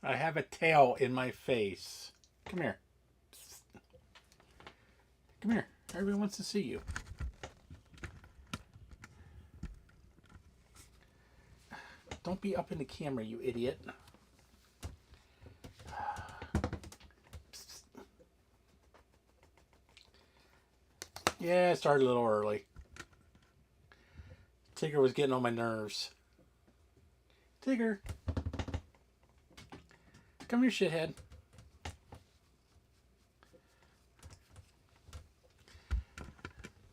I have a tail in my face. Come here. Come here. Everybody wants to see you. Don't be up in the camera, you idiot. Yeah, I started a little early. Tigger was getting on my nerves. Tigger. Come here, shithead.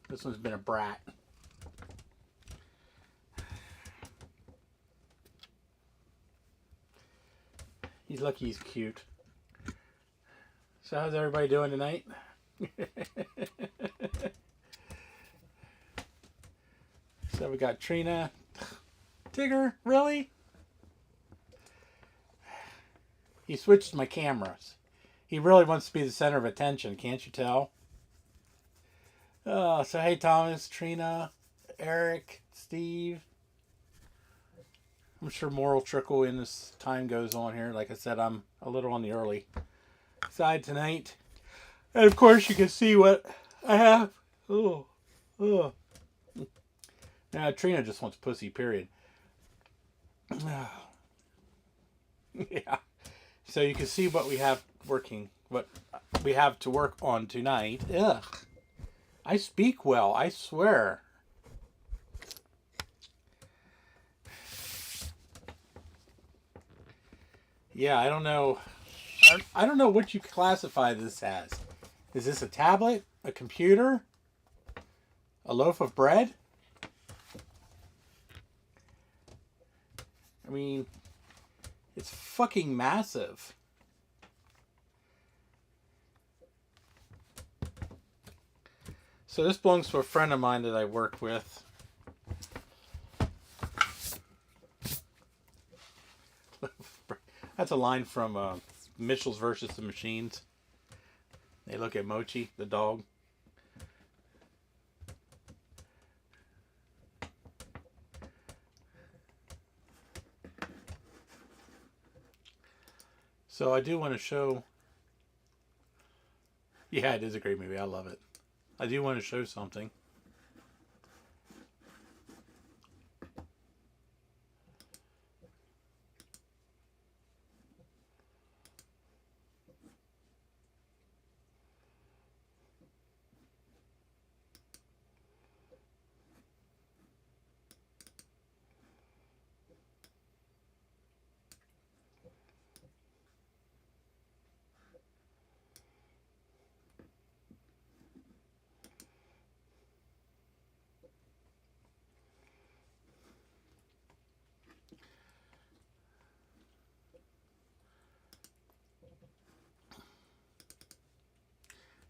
This one's been a brat. He's lucky he's cute. So how's everybody doing tonight? So we got Trina. Tigger, really? He switched my cameras. He really wants to be the center of attention, can't you tell? Oh, so hey Thomas, Trina, Eric, Steve. I'm sure more will trickle in as time goes on here. Like I said, I'm a little on the early side tonight. And of course you can see what I have. Oh. Now Trina just wants pussy, period. Yeah. So you can see what we have working, what we have to work on tonight. Ugh. I speak well, I swear. Yeah, I don't know. I don't know what you classify this as. Is this a tablet? A computer? A loaf of bread? I mean, it's fucking massive. So this belongs to a friend of mine that I work with. That's a line from Mitchell's versus the Machines. They look at Mochi, the dog. So I do want to show... Yeah, it is a great movie. I love it. I do want to show something.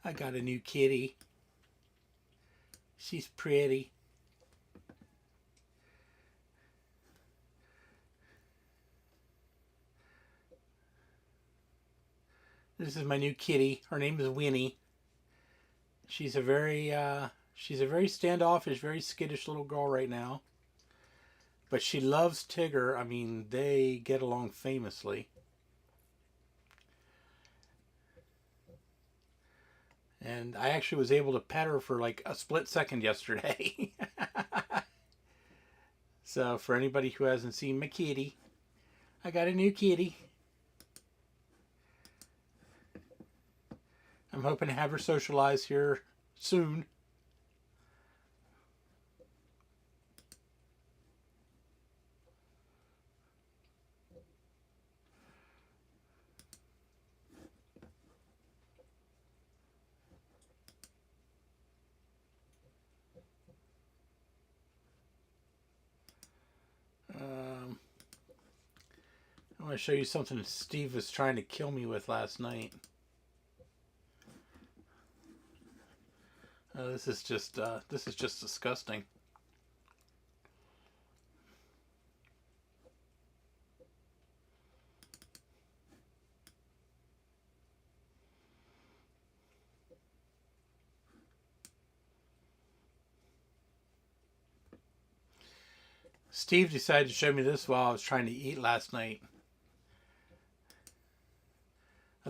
I got a new kitty. She's pretty. This is my new kitty. Her name is Winnie. She's a very standoffish, very skittish little girl right now. But she loves Tigger. I mean, they get along famously. And I actually was able to pet her for like a split second yesterday. So for anybody who hasn't seen my kitty, I got a new kitty. I'm hoping to have her socialize here soon. I want to show you something Steve was trying to kill me with last night. This is just disgusting. Steve decided to show me this while I was trying to eat last night.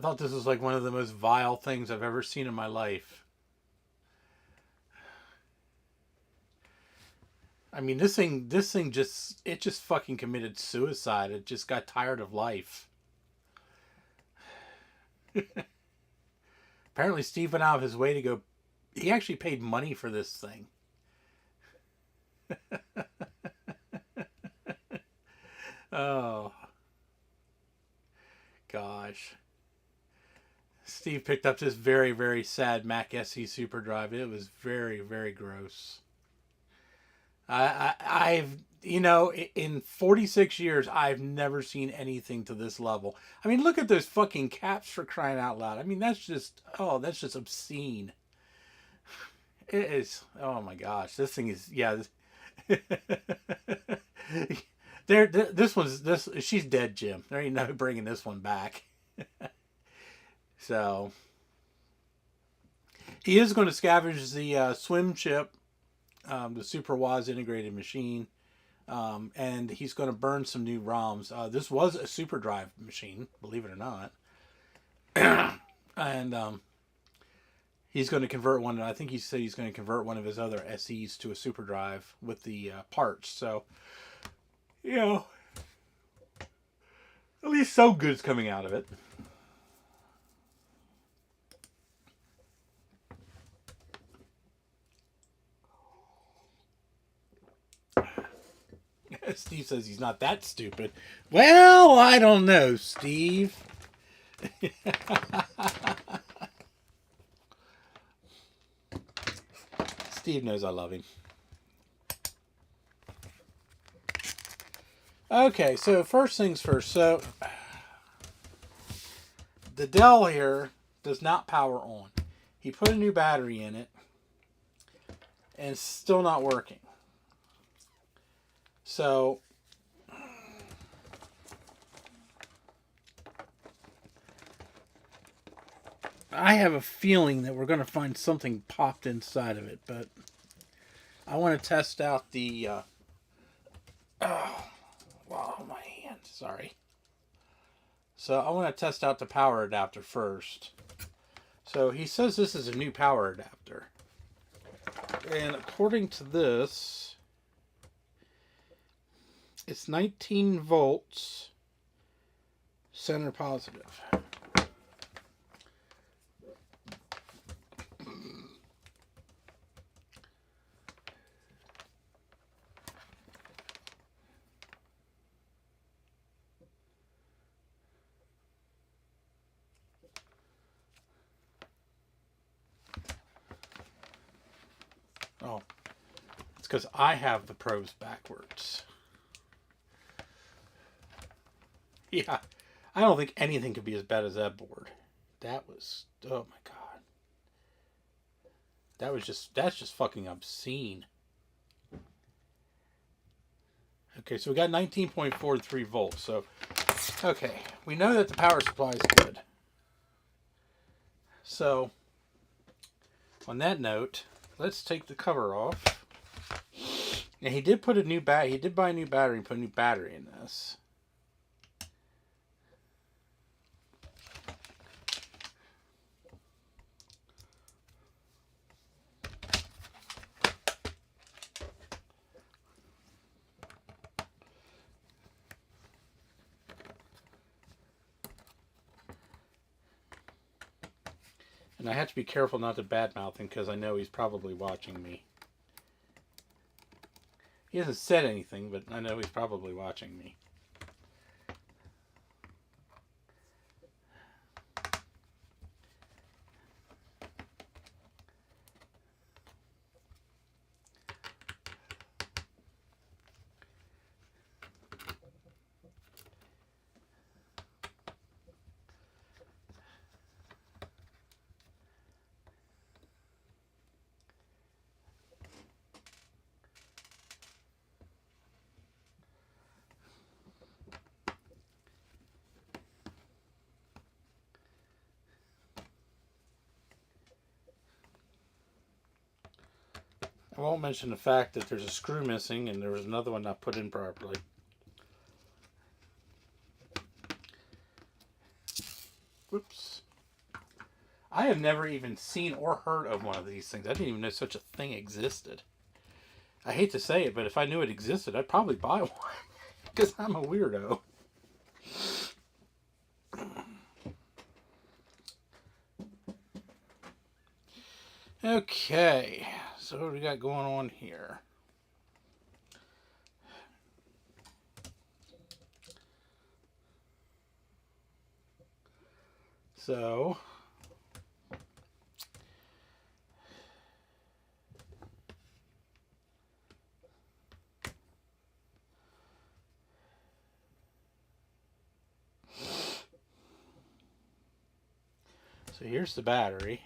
I thought this was like one of the most vile things I've ever seen in my life. I mean, this thing just fucking committed suicide. It just got tired of life. Apparently, Steve went out of his way to go. He actually paid money for this thing. Oh, gosh. Steve picked up this very, very sad Mac SE Super Drive. It was very, very gross. I've, in 46 years, I've never seen anything to this level. I mean, look at those fucking caps, for crying out loud. I mean, that's just obscene. It is. Oh my gosh, this thing is, yeah. She's dead, Jim. There ain't no bringing this one back. So he is going to scavenge the swim chip, the Super Waz integrated machine, and he's going to burn some new ROMs. This was a Super Drive machine, believe it or not, and he's going to convert one. I think he said he's going to convert one of his other SEs to a Super Drive with the parts. So, at least some good's coming out of it. Steve says he's not that stupid. Well, I don't know, Steve. Steve knows I love him. Okay, so first things first. So the Dell here does not power on. He put a new battery in it, and it's still not working. So I have a feeling that we're going to find something popped inside of it, but I want to test out the my hand, sorry. So I want to test out the power adapter first. So he says this is a new power adapter. And according to this, it's 19 volts, center positive. Oh, it's because I have the probes backwards. Yeah, I don't think anything could be as bad as that board. That was, oh my god. That's just fucking obscene. Okay, so we got 19.43 volts. So, okay, we know that the power supply is good. So, on that note, let's take the cover off. Now he did put a new he did buy a new battery and put a new battery in this. And I have to be careful not to badmouth him because I know he's probably watching me. He hasn't said anything, but I know he's probably watching me. I won't mention the fact that there's a screw missing and there was another one not put in properly. Whoops. I have never even seen or heard of one of these things. I didn't even know such a thing existed. I hate to say it, but if I knew it existed, I'd probably buy one. Because I'm a weirdo. Okay, so what do we got going on here? So here's the battery.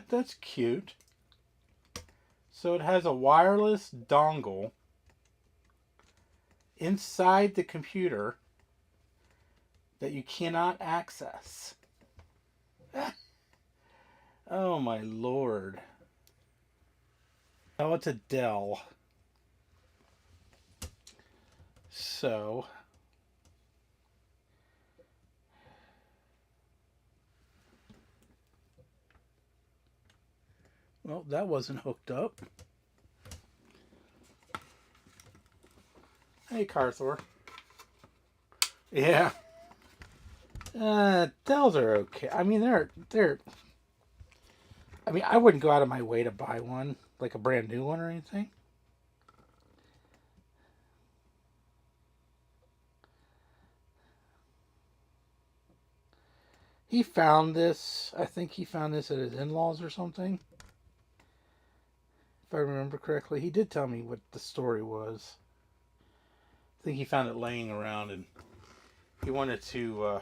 That's cute. So it has a wireless dongle inside the computer that you cannot access. Oh my lord. Oh, it's a Dell. So well, that wasn't hooked up. Hey, Carthor. Yeah. Dells are okay. I mean, they're. I mean, I wouldn't go out of my way to buy one, like a brand new one or anything. He found this. I think he found this at his in-laws or something. If I remember correctly, he did tell me what the story was. I think he found it laying around, and he wanted to.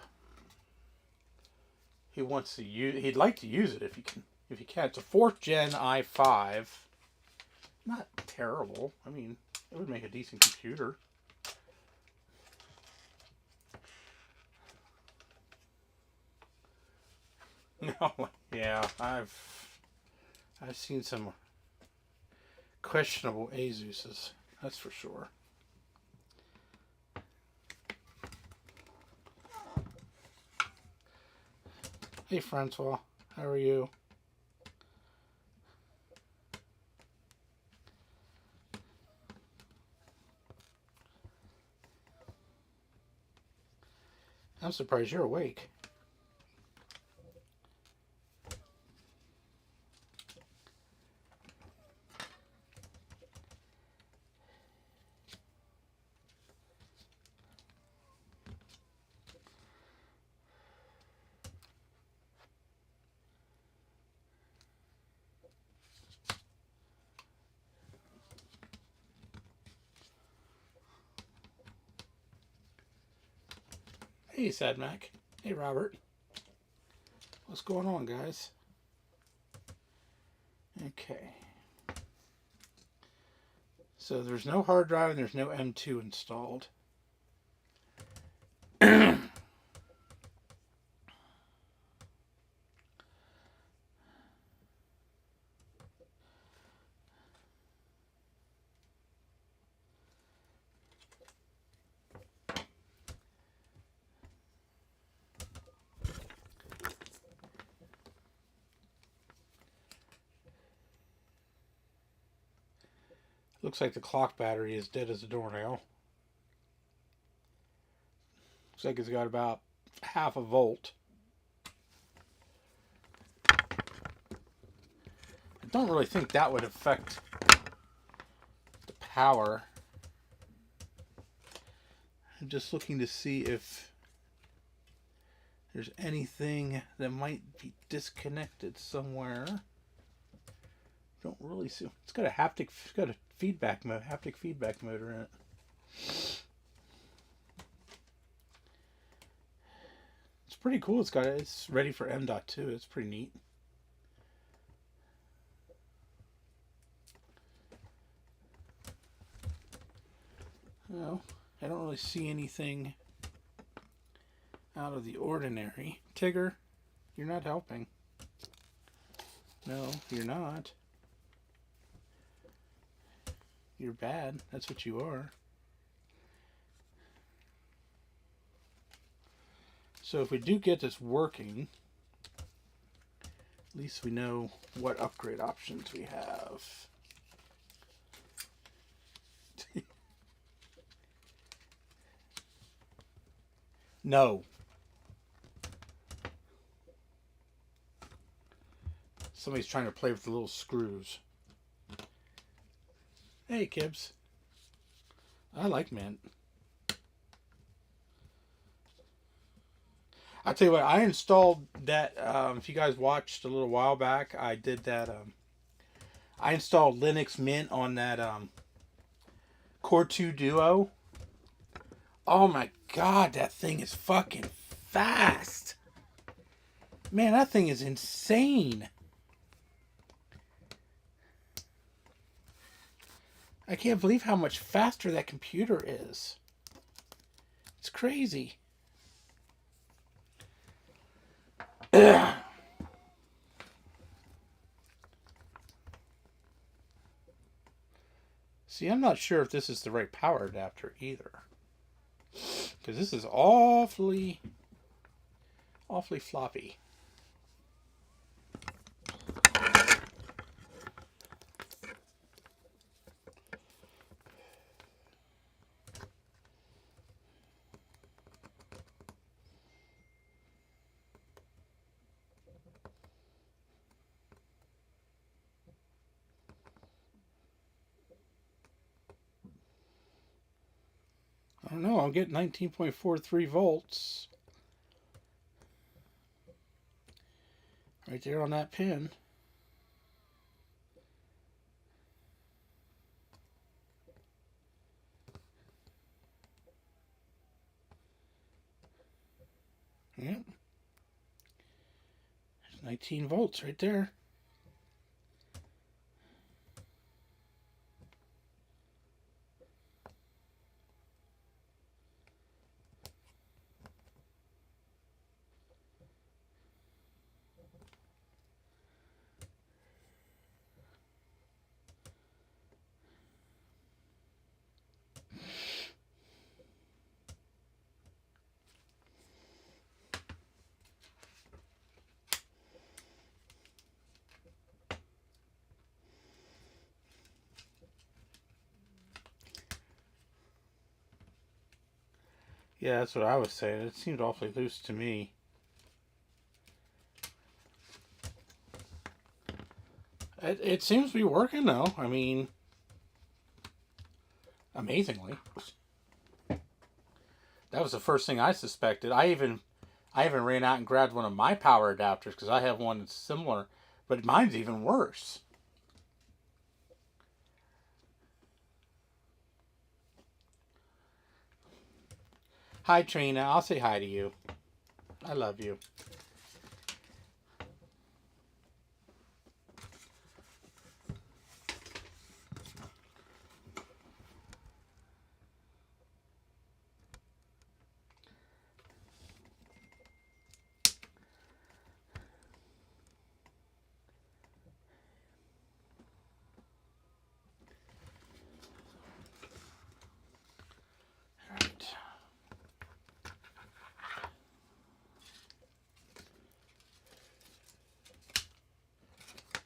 He wants to use. He'd like to use it if he can. If he can, it's a 4th gen i5. Not terrible. I mean, it would make a decent computer. No, yeah, I've seen some questionable Asus's. That's for sure. Hey, Francois, how are you? I'm surprised you're awake. Hey, Sad Mac. Hey, Robert. What's going on, guys? Okay. So there's no hard drive and there's no M2 installed. Looks like the clock battery is dead as a doornail. Looks like it's got about half a volt. I don't really think that would affect the power. I'm just looking to see if there's anything that might be disconnected somewhere. Don't really see. It's got a haptic. It's got a feedback mode, haptic feedback motor in it. It's pretty cool. It's ready for M.2. It's pretty neat. Well, I don't really see anything out of the ordinary. Tigger, you're not helping. No, you're not. You're bad. That's what you are. So if we do get this working, at least we know what upgrade options we have. No. Somebody's trying to play with the little screws. Hey, Kibbs. I like mint. I'll tell you what, I installed that, if you guys watched a little while back, I did that, I installed Linux Mint on that Core 2 Duo. Oh my god, that thing is fucking fast. Man, that thing is insane. I can't believe how much faster that computer is. It's crazy. See, I'm not sure if this is the right power adapter either. Because this is awfully floppy. I don't know, I'm getting 19.43 volts. Right there on that pin. Yep. 19 volts right there. Yeah, that's what I was saying. It seemed awfully loose to me. It seems to be working though. I mean, amazingly. That was the first thing I suspected. I even ran out and grabbed one of my power adapters because I have one that's similar, but mine's even worse. Hi, Trina. I'll say hi to you. I love you.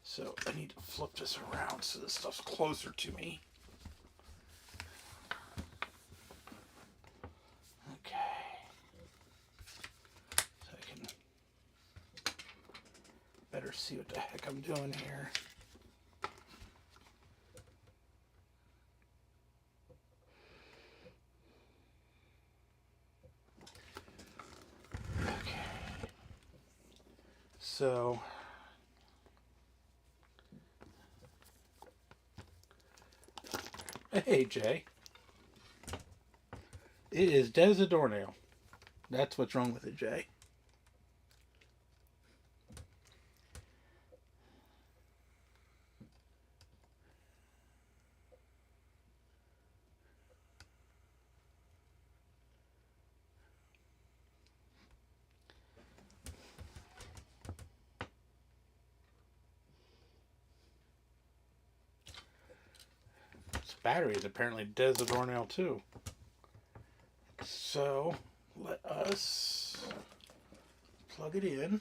So I need to flip this around so this stuff's closer to me. Okay. So I can better see what the heck I'm doing here. Okay. So hey, Jay. It is dead as a doornail. That's what's wrong with it, Jay. battery is apparently dead as a doornail too. So let us plug it in.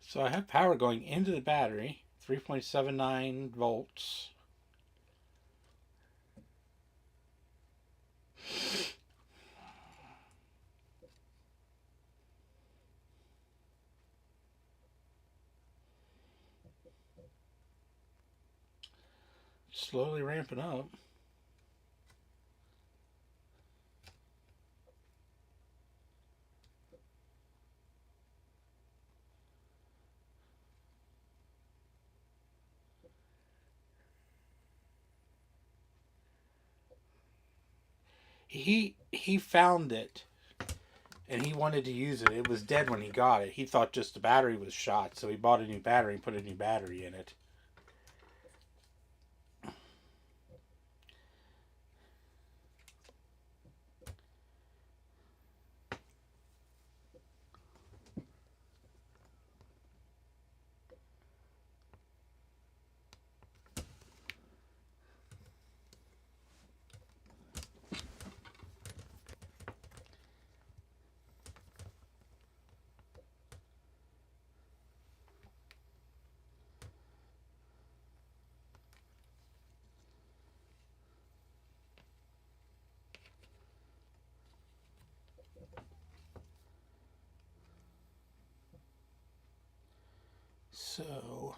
So I have power going into the battery, 3.79 volts. Slowly ramping up. He found it and he wanted to use it. It was dead when he got it. He thought just the battery was shot, so he bought a new battery and put a new battery in it. So,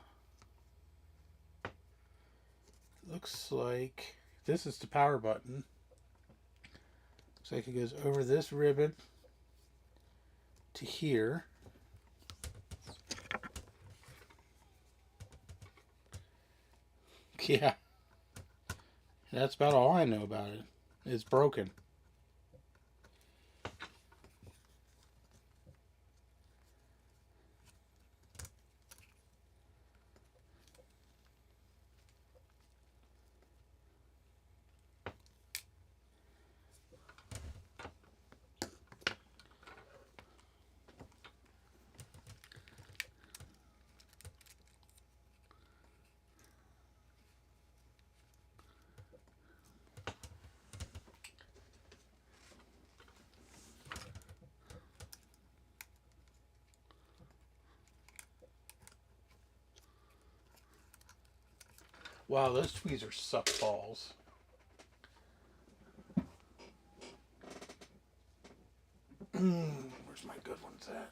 looks like this is the power button. Looks like it goes over this ribbon to here. Yeah, that's about all I know about it. It's broken. Wow, those tweezers suck balls. Where's my good ones at?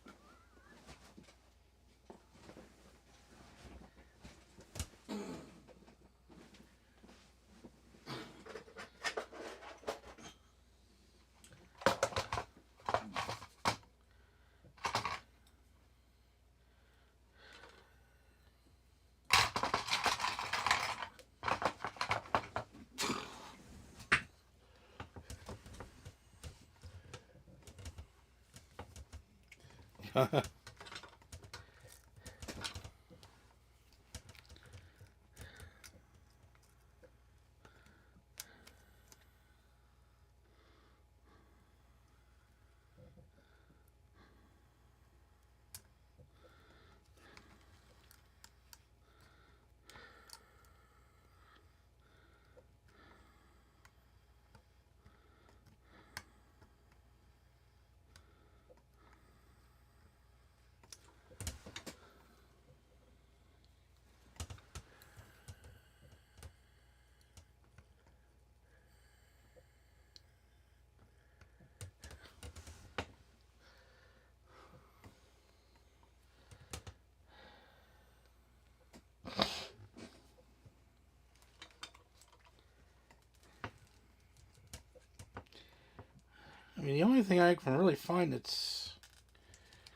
I mean, the only thing I can really find that's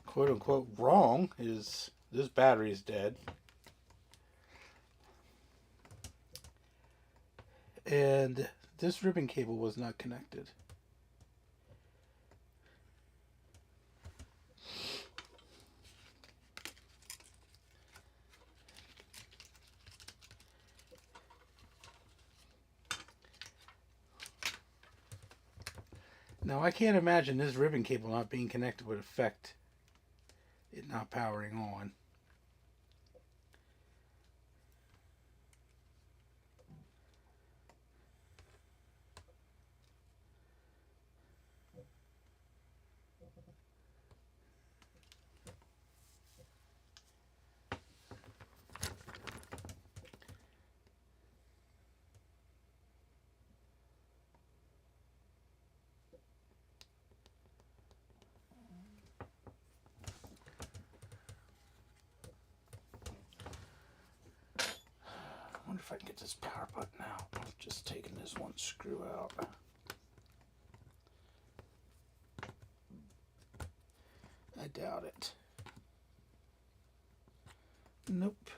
quote unquote wrong is this battery is dead. And this ribbon cable was not connected. Now I can't imagine this ribbon cable not being connected would affect it not powering on. I wonder if I can get this power button out. I'm just taking this one screw out. I doubt it. Nope.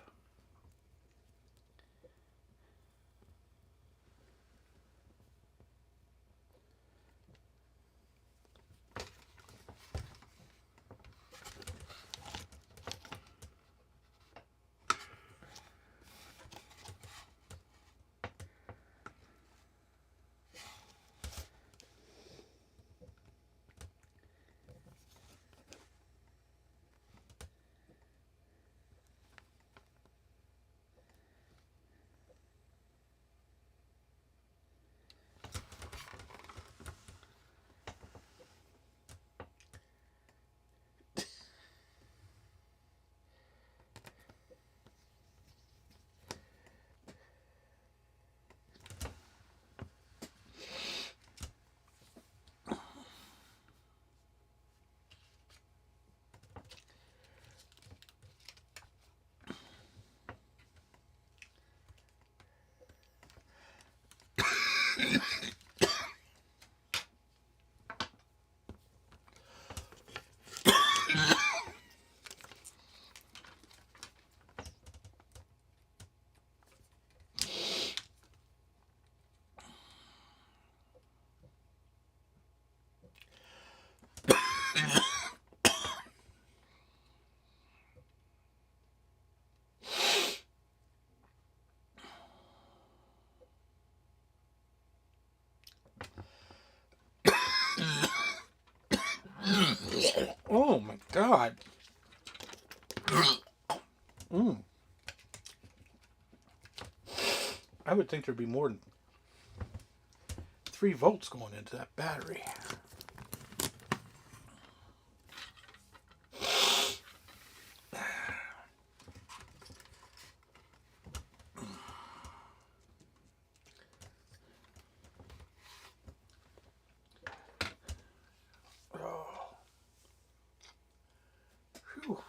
Oh my god. Mm. I would think there'd be more than 3 volts going into that battery. Oh. Whew.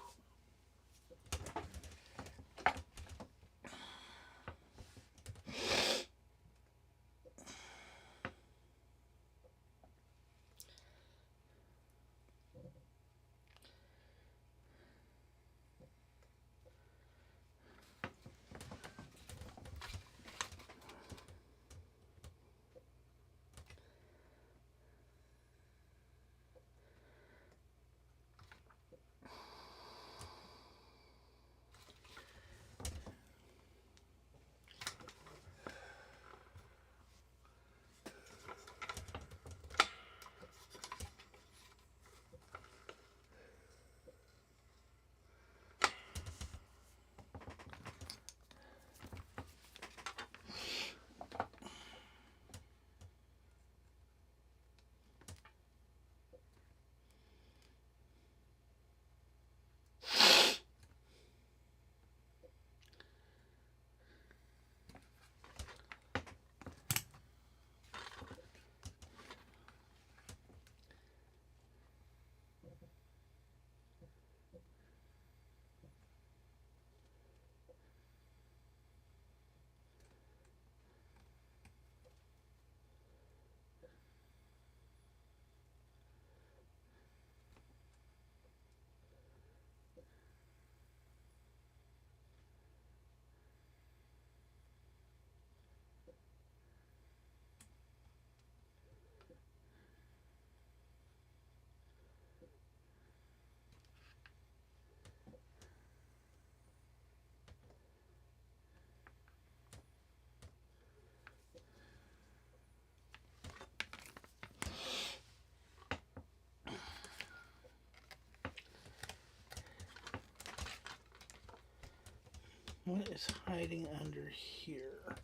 What is hiding under here?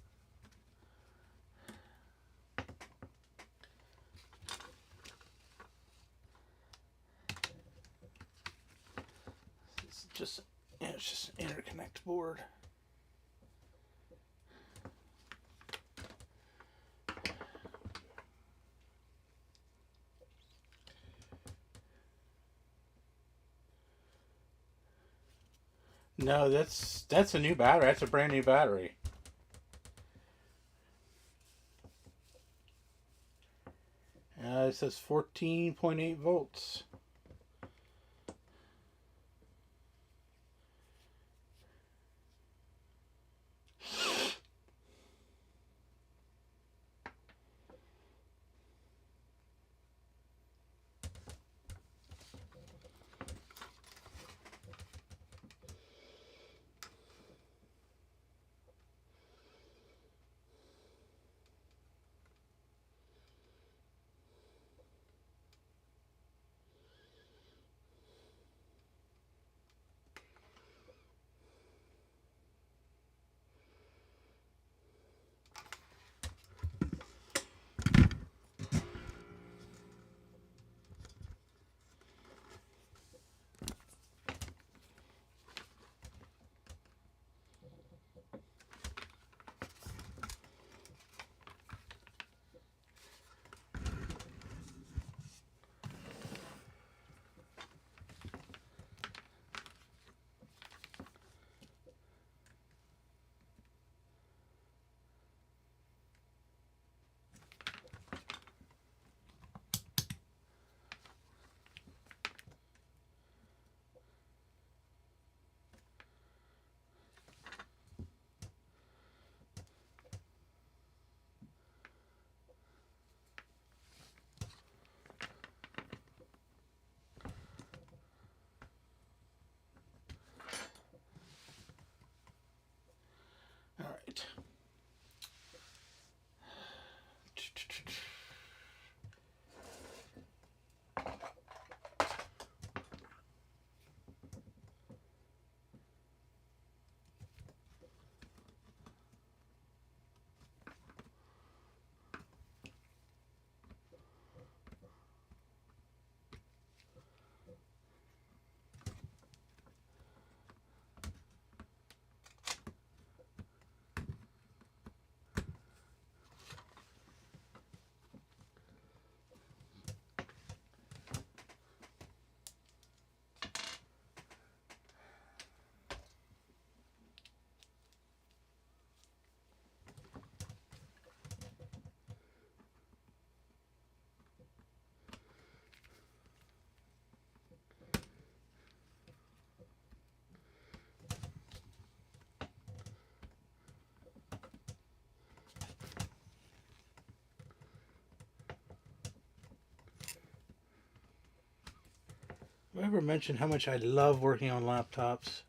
It's just an interconnect board. No, that's a new battery. That's a brand new battery. It says 14.8 volts. All right. Have I ever mentioned how much I love working on laptops?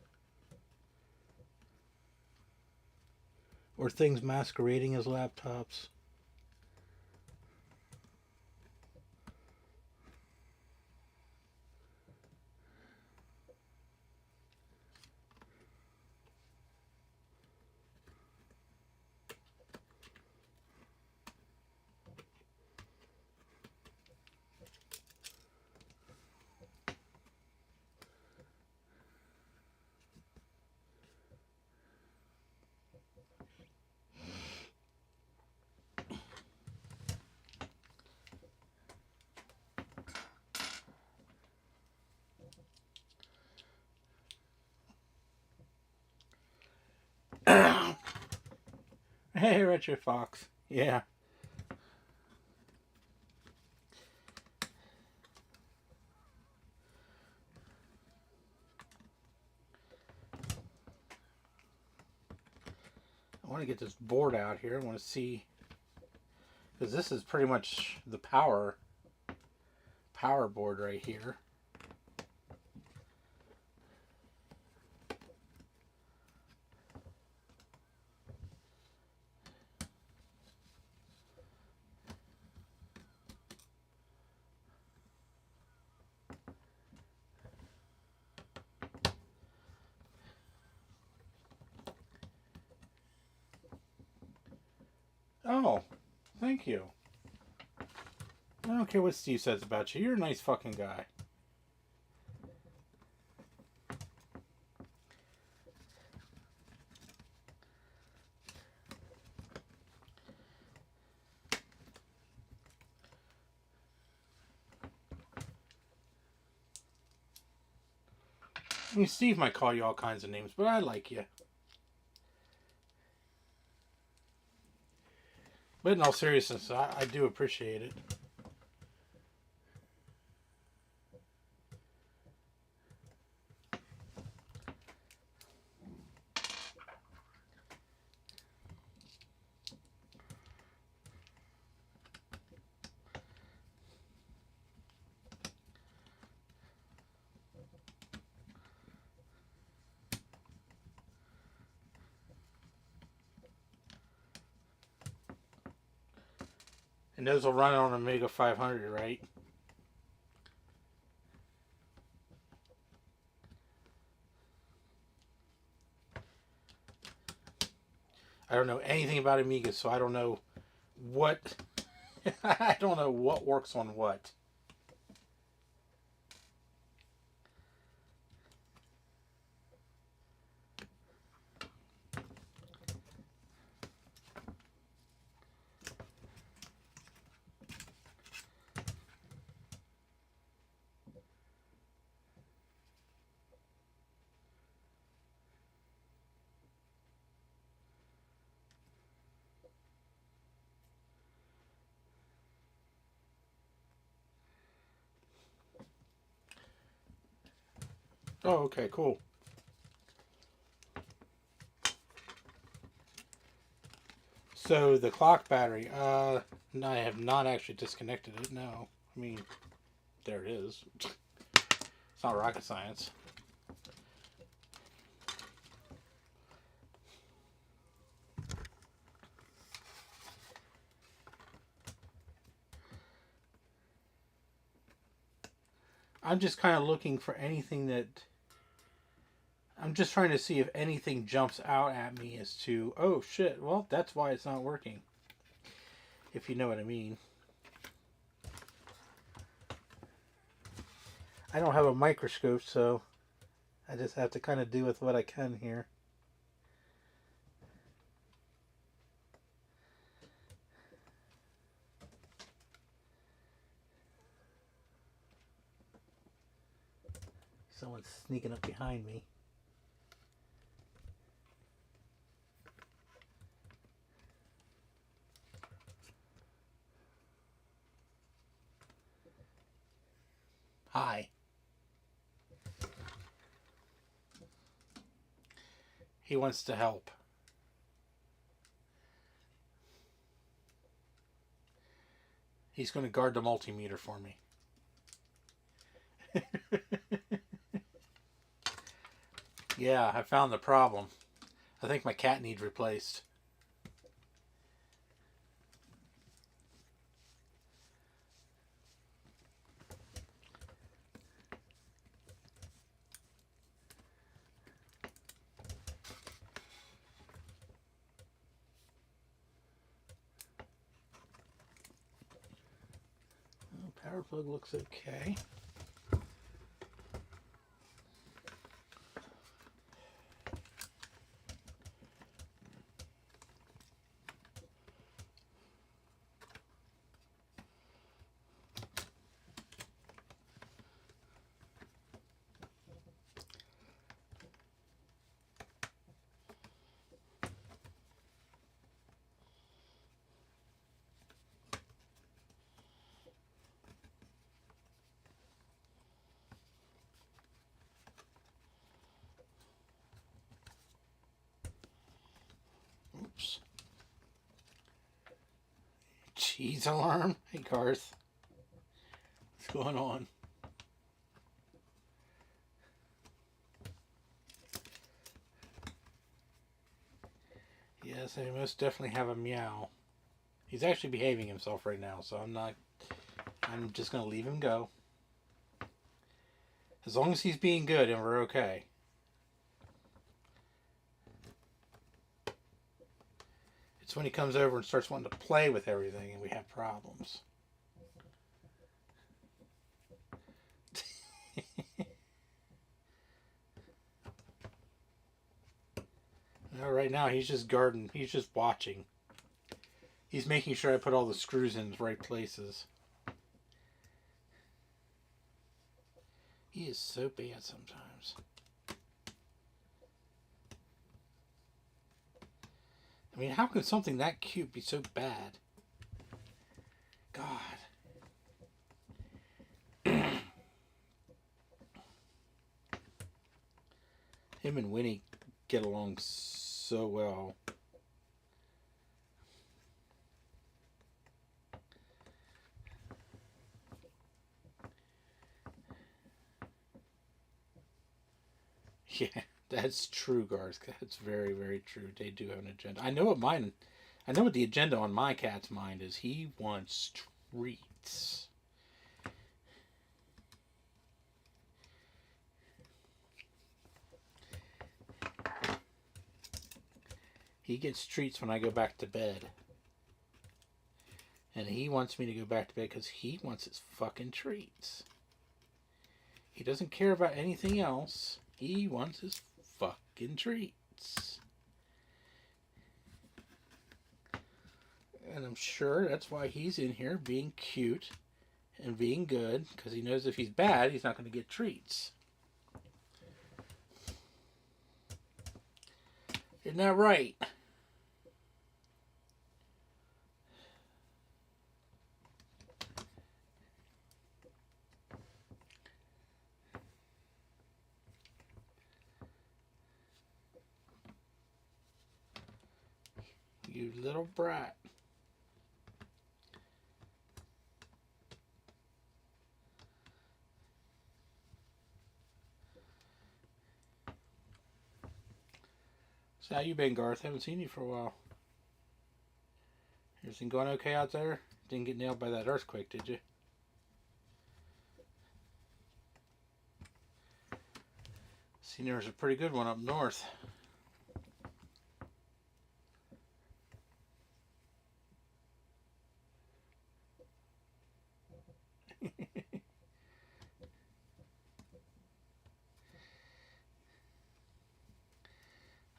Or things masquerading as laptops? Hey, Richard Fox. Yeah. I want to get this board out here. I want to see, because this is pretty much the power board right here. Oh, thank you. I don't care what Steve says about you. You're a nice fucking guy. I mean, Steve might call you all kinds of names, but I like you. But in all seriousness, I do appreciate it. And those will run on a Mega 500, right? I don't know anything about Amiga, so I don't know what... I don't know what works on what. Oh, okay, cool. So the clock battery, no, I have not actually disconnected it, no. I mean, there it is. It's not rocket science. I'm just kind of looking for anything that... I'm just trying to see if anything jumps out at me as to, oh shit, well, that's why it's not working. If you know what I mean. I don't have a microscope, so I just have to kind of do with what I can here. Someone's sneaking up behind me. Hi. He wants to help. He's going to guard the multimeter for me. Yeah, I found the problem. I think my cat needs replaced. Power plug looks okay. Oops. Cheese alarm? Hey, Garth. What's going on? Yes, I most definitely have a meow. He's actually behaving himself right now, so I'm just going to leave him go. As long as he's being good and we're okay. It's It's when he comes over and starts wanting to play with everything and we have problems. No, right now he's just guarding. He's just watching. He's making sure I put all the screws in the right places. He is so bad sometimes. I mean, how can something that cute be so bad? God. Him and Winnie get along so well. Yeah, that's true, Garth. That's very, very true. They do have an agenda. I know what the agenda on my cat's mind is. He wants treats. He gets treats when I go back to bed. And he wants me to go back to bed because he wants his fucking treats. He doesn't care about anything else. He wants his fucking treats. And I'm sure that's why he's in here being cute and being good, because he knows if he's bad, he's not going to get treats. Isn't that right? You little brat. So how you been, Garth? Haven't seen you for a while. Everything going okay out there? Didn't get nailed by that earthquake, did you? Seen there was a pretty good one up north.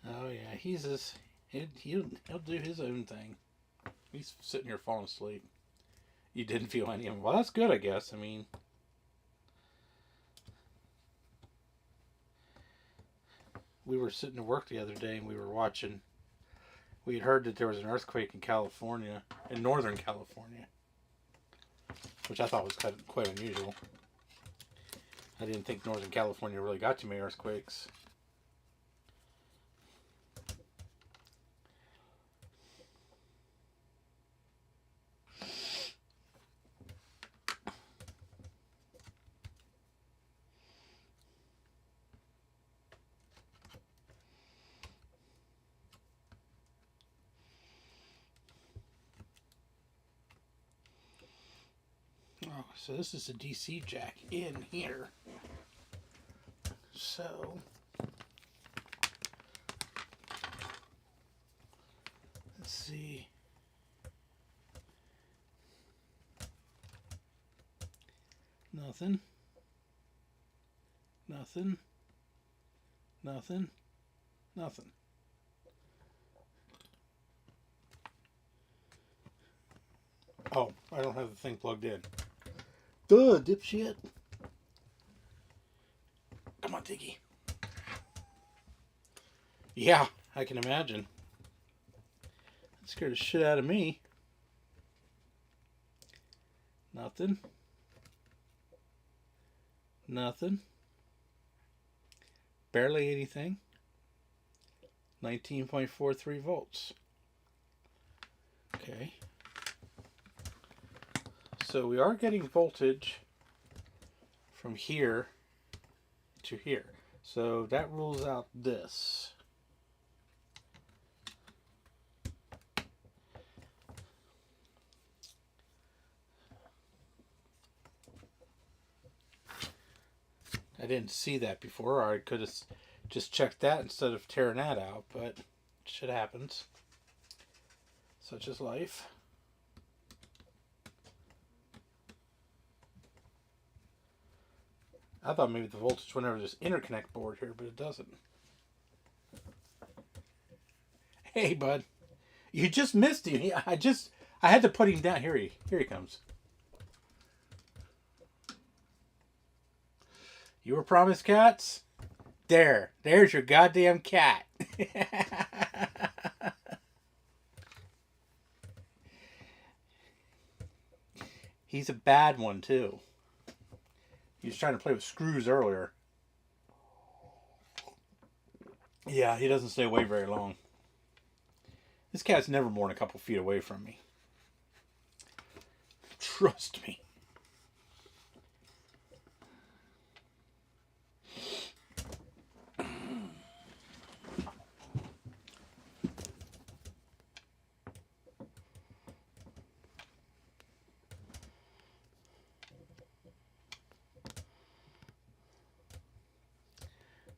Oh yeah, he'll do his own thing. He's sitting here falling asleep. You didn't feel any of him. Well, that's good, I guess. I mean, we were sitting at work the other day and we were watching. We had heard that there was an earthquake in California, in Northern California, which I thought was quite unusual. I didn't think Northern California really got too many earthquakes. Oh, so this is a DC jack in here. So let's see. Nothing. Nothing. Nothing. Nothing. Oh, I don't have the thing plugged in. Duh, dipshit. Come on, Tiggy. Yeah, I can imagine. That scared the shit out of me. Nothing. Nothing. Barely anything. 19.43 volts. Okay. So we are getting voltage from here to here. So that rules out this. I didn't see that before, or I could have just checked that instead of tearing that out, but shit happens. Such is life. I thought maybe the voltage went over this interconnect board here, but it doesn't. Hey, bud. You just missed him. I had to put him down. Here he comes. You were promised cats? There's your goddamn cat. He's a bad one, too. He was trying to play with screws earlier. Yeah, he doesn't stay away very long. This cat's never more than a couple feet away from me. Trust me.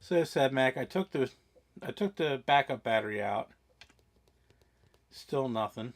So sad, Mac. I took the backup battery out. Still nothing.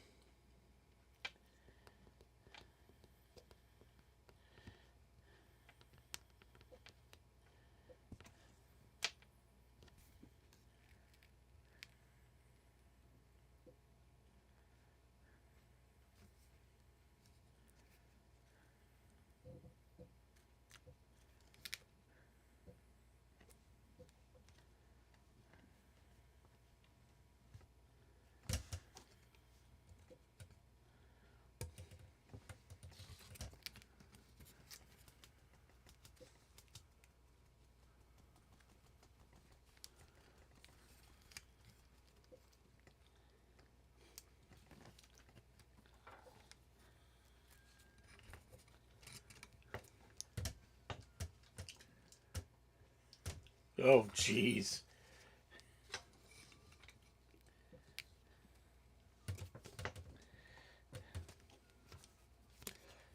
Oh, jeez.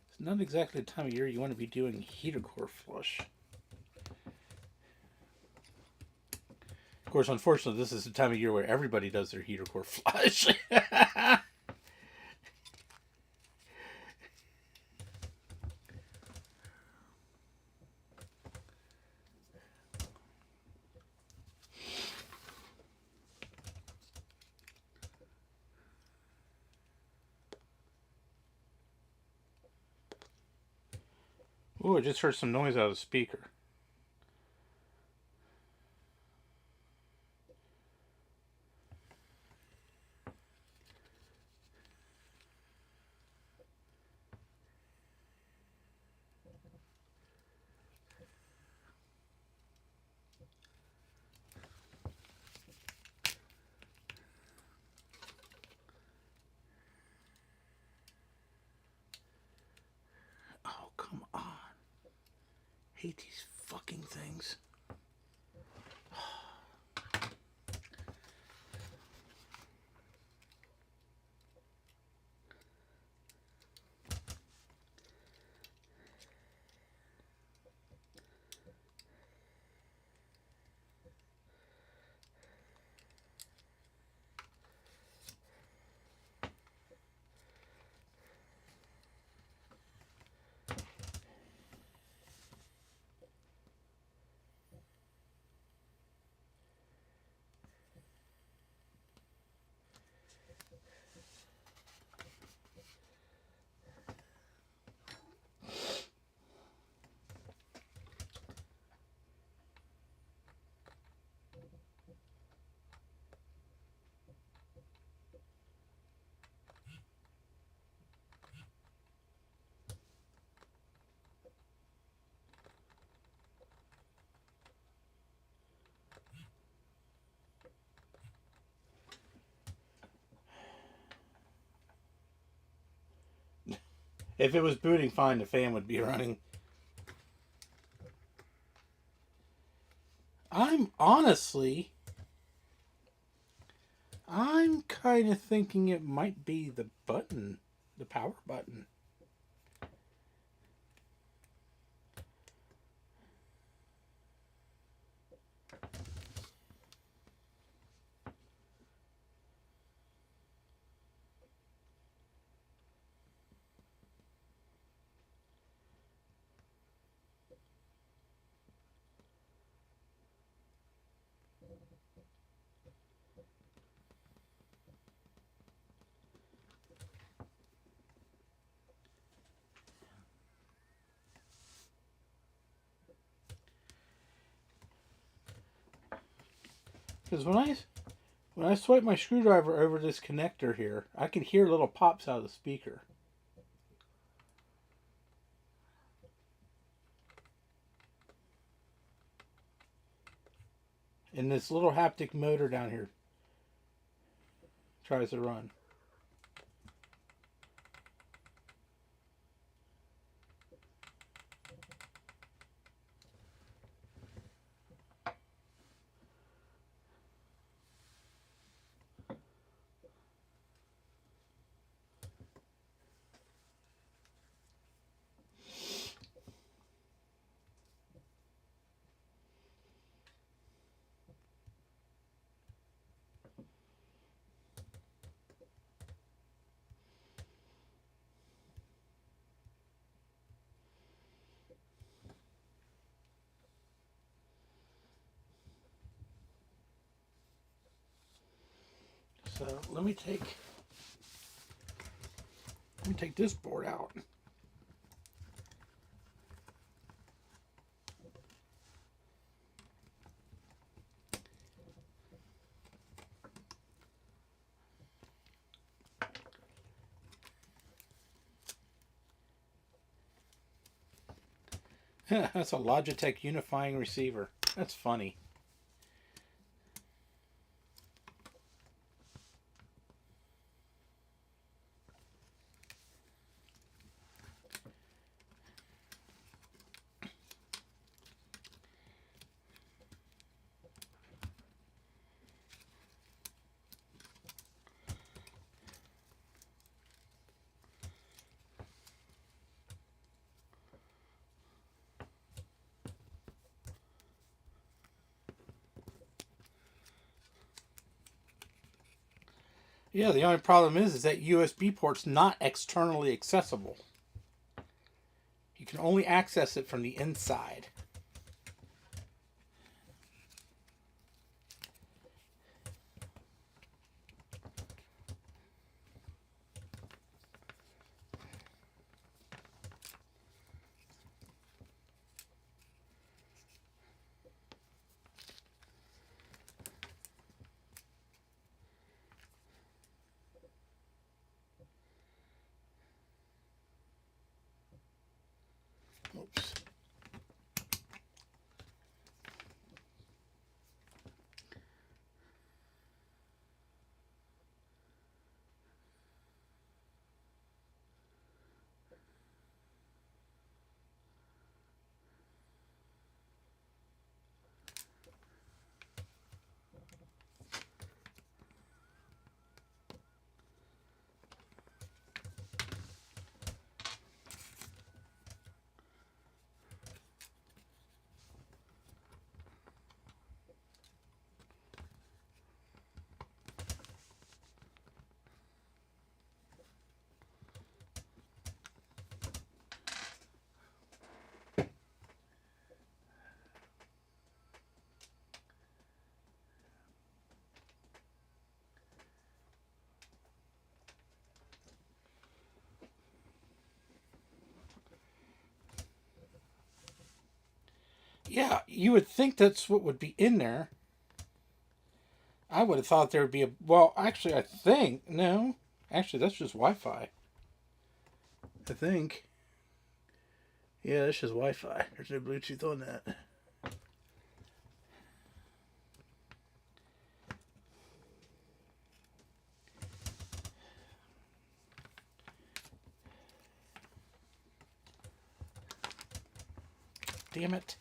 It's not exactly the time of year you want to be doing heater core flush. Of course, unfortunately, this is the time of year where everybody does their heater core flush. Oh, I just heard some noise out of the speaker. Oh, come on. Hate these fucking things. If it was booting fine, the fan would be running. I'm kind of thinking it might be the button, the power button. Because when I swipe my screwdriver over this connector here, I can hear little pops out of the speaker. And this little haptic motor down here tries to run. So let me take this board out. That's a Logitech unifying receiver. That's funny. Yeah, the only problem is that USB port's not externally accessible. You can only access it from the inside. Oops. Yeah, you would think that's what would be in there. I would have thought there would be a... Well, actually, I think... No. Actually, that's just Wi-Fi. I think. Yeah, that's just Wi-Fi. There's no Bluetooth on that. Damn it.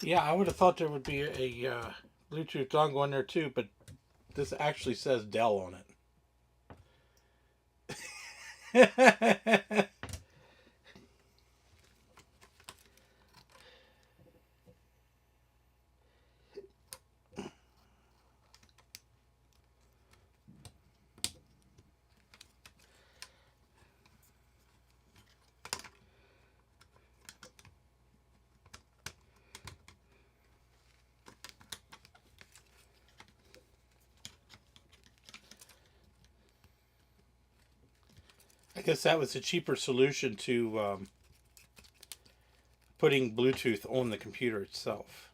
Yeah, I would have thought there would be a Bluetooth dongle in there too, but this actually says Dell on it. I guess that was a cheaper solution to putting Bluetooth on the computer itself.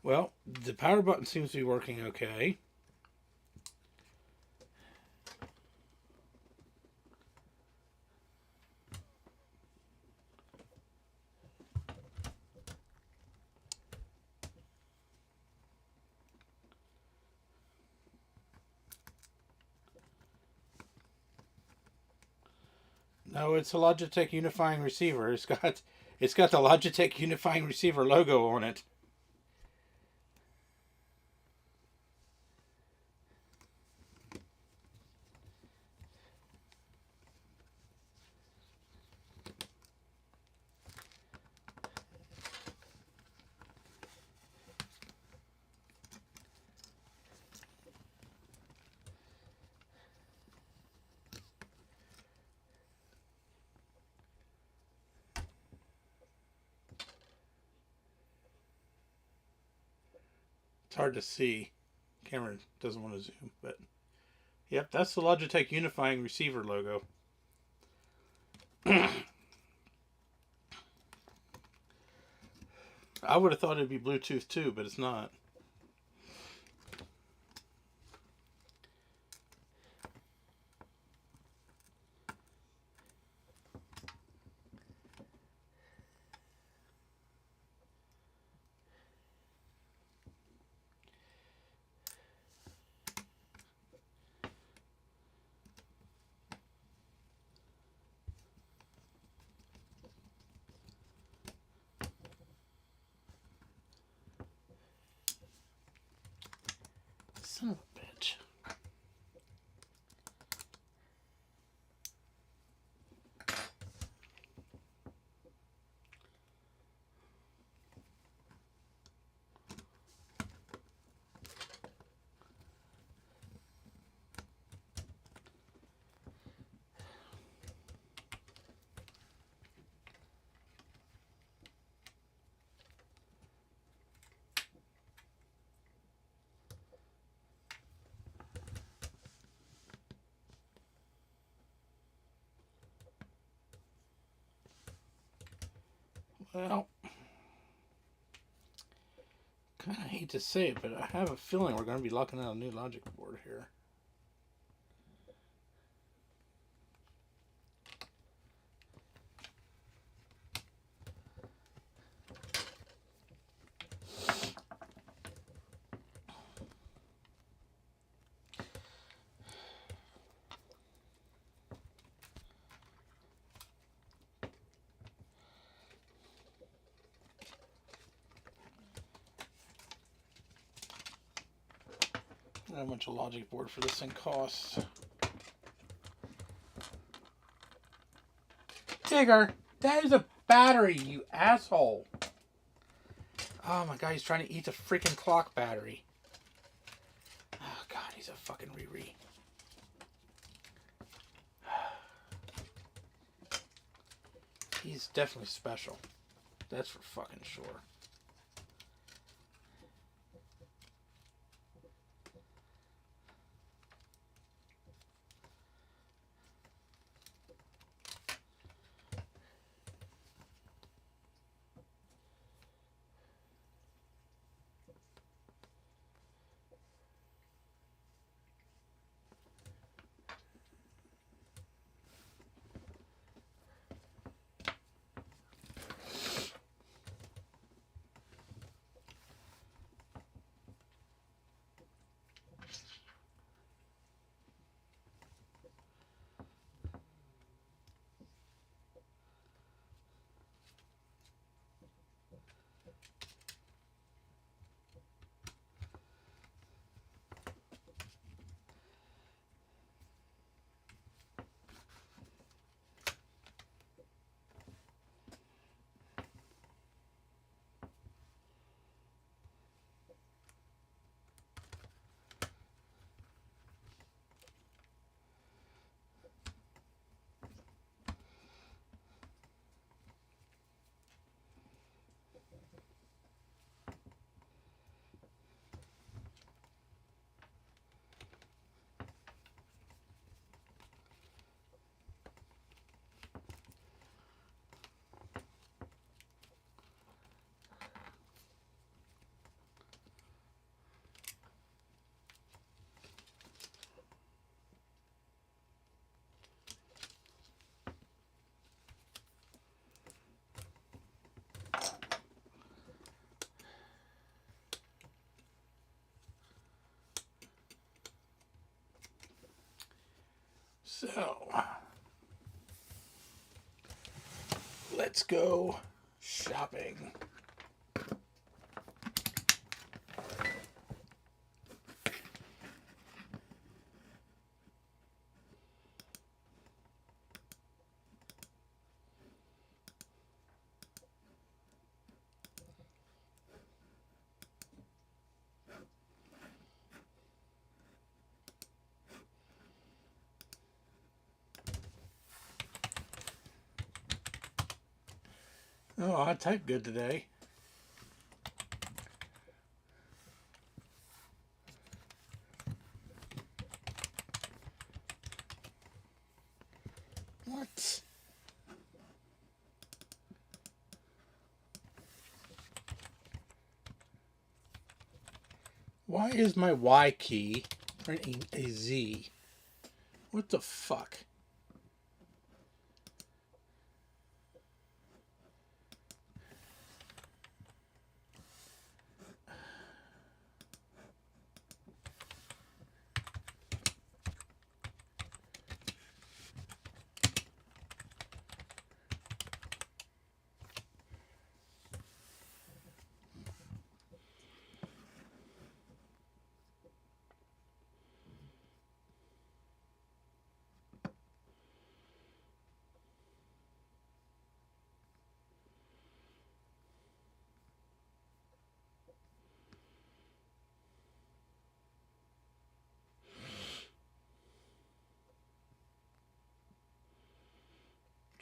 Well, the power button seems to be working okay. No, it's a Logitech unifying receiver. It's got the Logitech unifying receiver logo on it. It's hard to see. Camera doesn't want to zoom, but yep, that's the Logitech unifying receiver logo. I would have thought it'd be Bluetooth too, but it's not. Son of a bitch. Well, kind of hate to say it, but I have a feeling we're going to be locking out a new logic board here. How much a logic board for this thing costs? Tigger, that is a battery, you asshole. Oh my god, he's trying to eat the freaking clock battery. Oh god, he's a fucking Riri. He's definitely special. That's for fucking sure. So, let's go shopping. Oh, I typed good today. What? Why is my Y key printing a Z? What the fuck?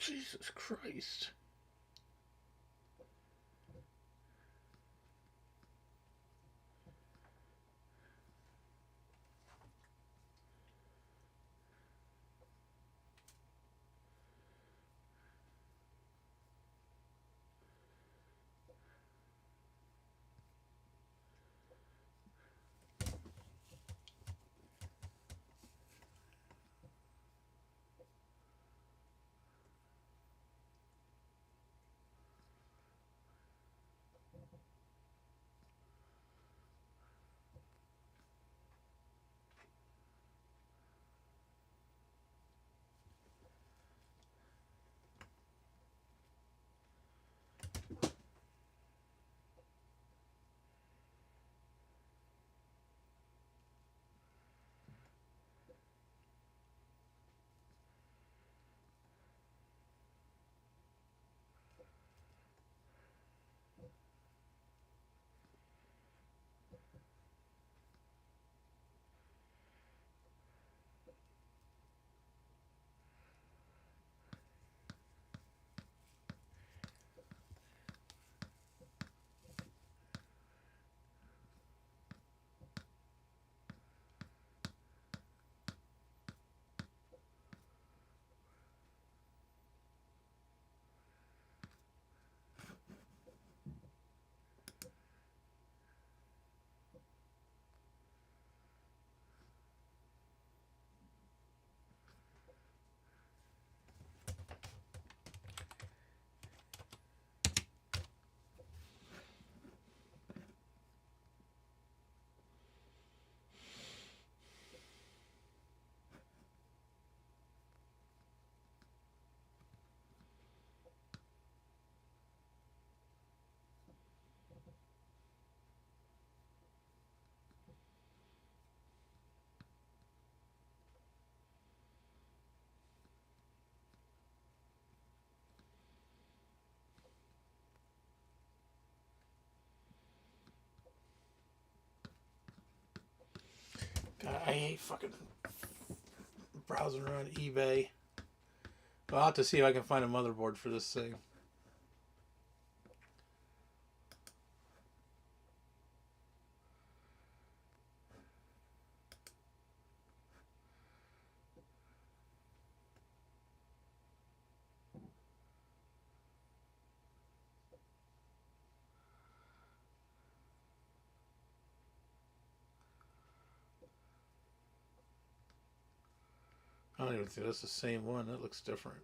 Jesus Christ. God, I hate fucking browsing around eBay. I'll have to see if I can find a motherboard for this thing. I don't even think that's the same one. That looks different.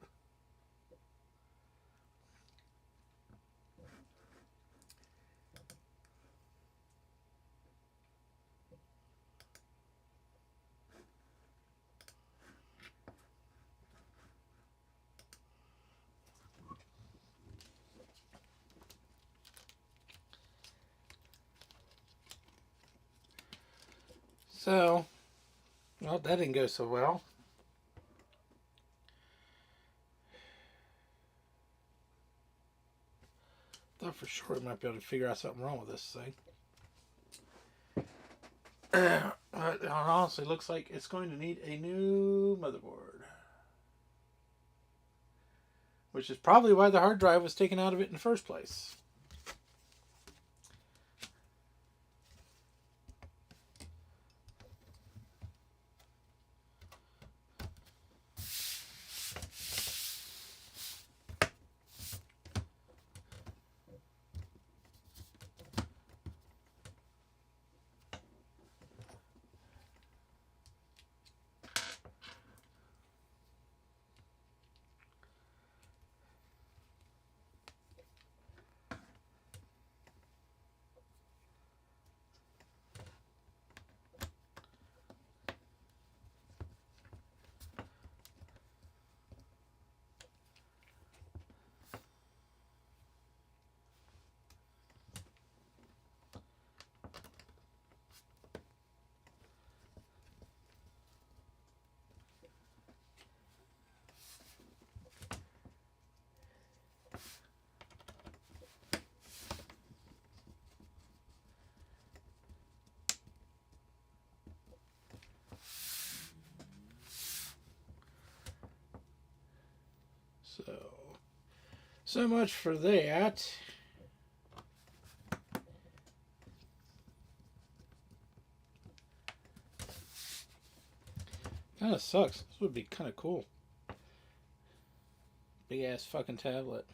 So, well, that didn't go so well. Thought for sure we might be able to figure out something wrong with this thing. But it honestly looks like it's going to need a new motherboard. Which is probably why the hard drive was taken out of it in the first place. So much for that. Kind of sucks. This would be kind of cool. Big ass fucking tablet.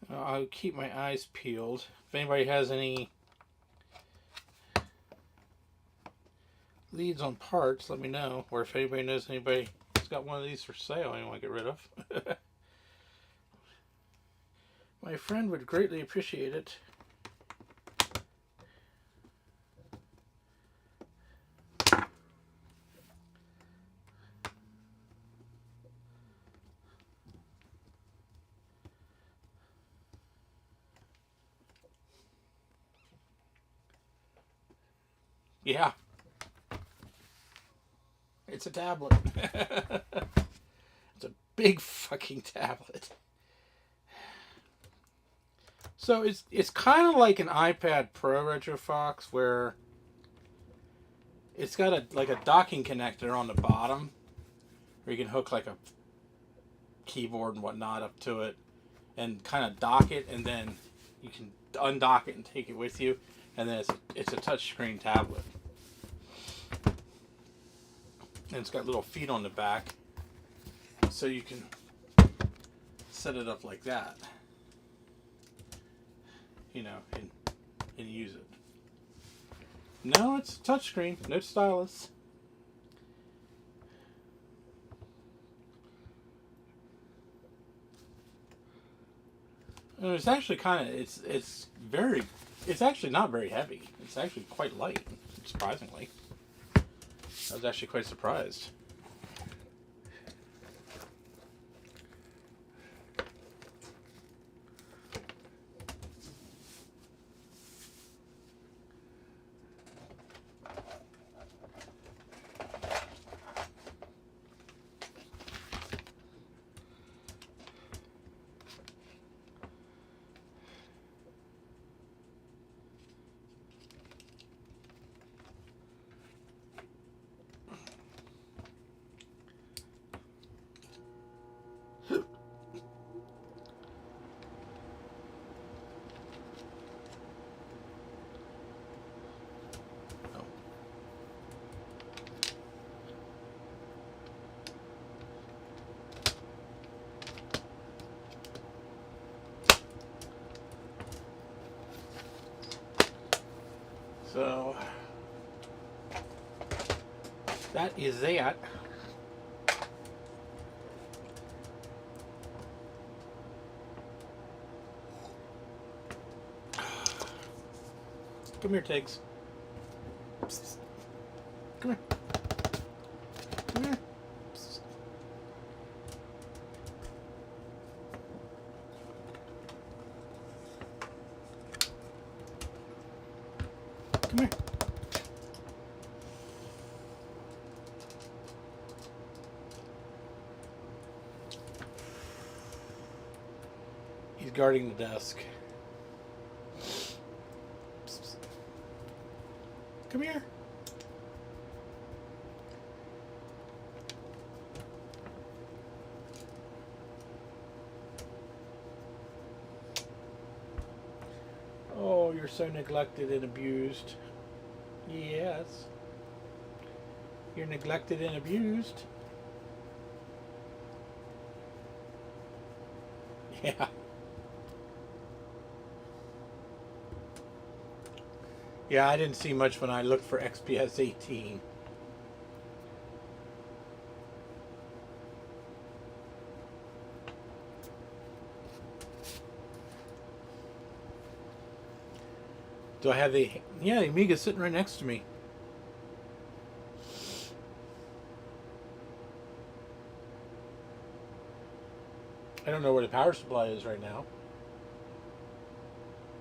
I'll keep my eyes peeled. If anybody has any leads on parts, let me know. Or if anybody knows anybody who's got one of these for sale I want to get rid of. My friend would greatly appreciate it. Yeah. It's a tablet. It's a big fucking tablet. So it's kind of like an iPad Pro RetroFox, where it's got a docking connector on the bottom, where you can hook like a keyboard and whatnot up to it, and kind of dock it, and then you can undock it and take it with you, and then it's a touchscreen tablet. And it's got little feet on the back, so you can set it up like that, you know, and use it. No, it's a touchscreen, no stylus. And it's actually kind of it's actually not very heavy. It's actually quite light, surprisingly. I was actually quite surprised. So that is that. Come here, Tiggs. Come here. Come here. Come here. He's guarding the desk. Come here. Oh, you're so neglected and abused. Yes. You're neglected and abused. Yeah. Yeah, I didn't see much when I looked for XPS 18. Do I have the... Yeah, the Amiga's sitting right next to me. I don't know where the power supply is right now.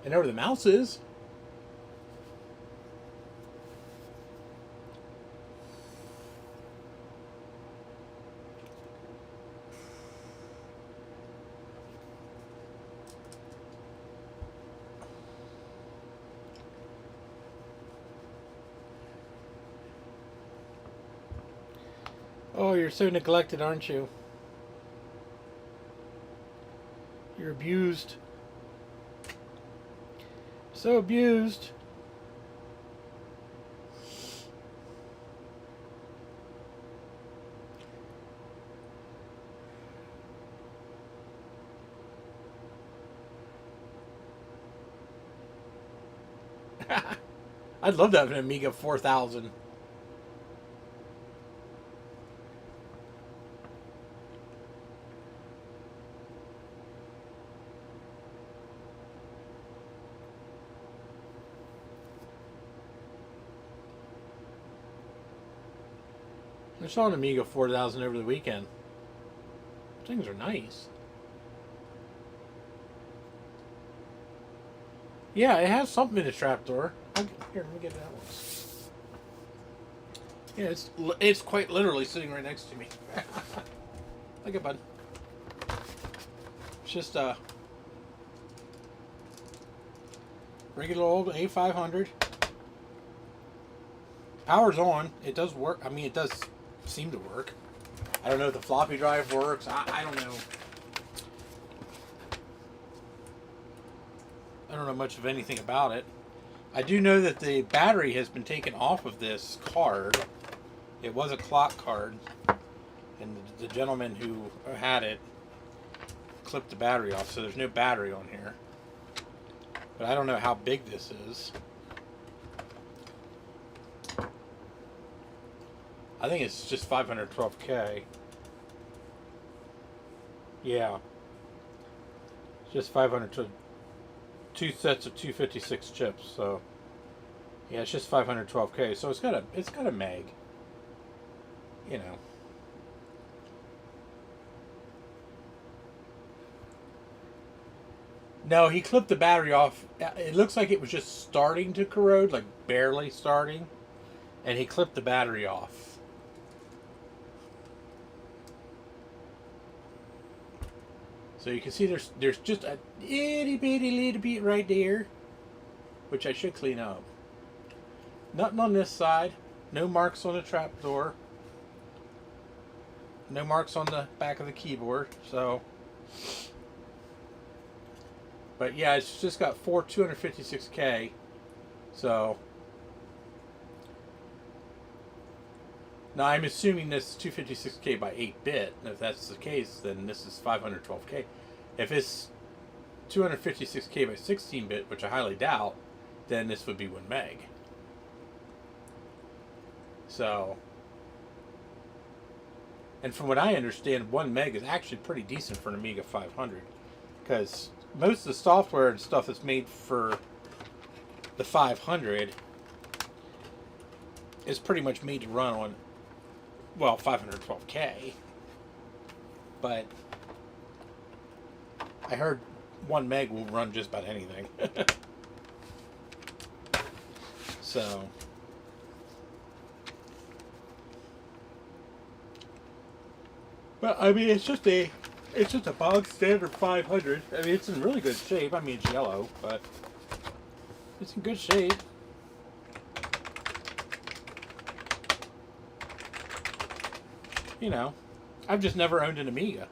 I know where the mouse is. Oh, you're so neglected, aren't you? You're abused. So abused. I'd love to have an Amiga 4000. I saw an Amiga 4000 over the weekend. Things are nice. Yeah, it has something in the trapdoor. Here, let me get that one. Yeah, it's quite literally sitting right next to me. Look at bud. It's just a regular old A500. Power's on. It does work. I mean, it does seem to work. I don't know if the floppy drive works. I don't know. I don't know much of anything about it. I do know that the battery has been taken off of this card. It was a clock card, and the gentleman who had it clipped the battery off, so there's no battery on here. But I don't know how big this is. I think it's just 512K. Yeah. It's just 500, two sets of 256 chips, so yeah, it's just 512K. So it's got a meg. You know. No, he clipped the battery off. It looks like it was just starting to corrode, like barely starting, and he clipped the battery off. So you can see there's just a itty bitty little bit right there, which I should clean up. Nothing on this side. No marks on the trapdoor. No marks on the back of the keyboard. So, but yeah, it's just got 256K. So now I'm assuming this is 256K by 8-bit. And if that's the case, then this is 512K. If it's 256K by 16-bit, which I highly doubt, then this would be 1 meg. So, And from what I understand, 1 meg is actually pretty decent for an Amiga 500. Because most of the software and stuff that's made for the 500 is pretty much made to run on, well, 512K. But I heard 1 meg will run just about anything. So, but I mean, it's just a bog standard 500. I mean, it's in really good shape. I mean, it's yellow, but it's in good shape. You know, I've just never owned an Amiga.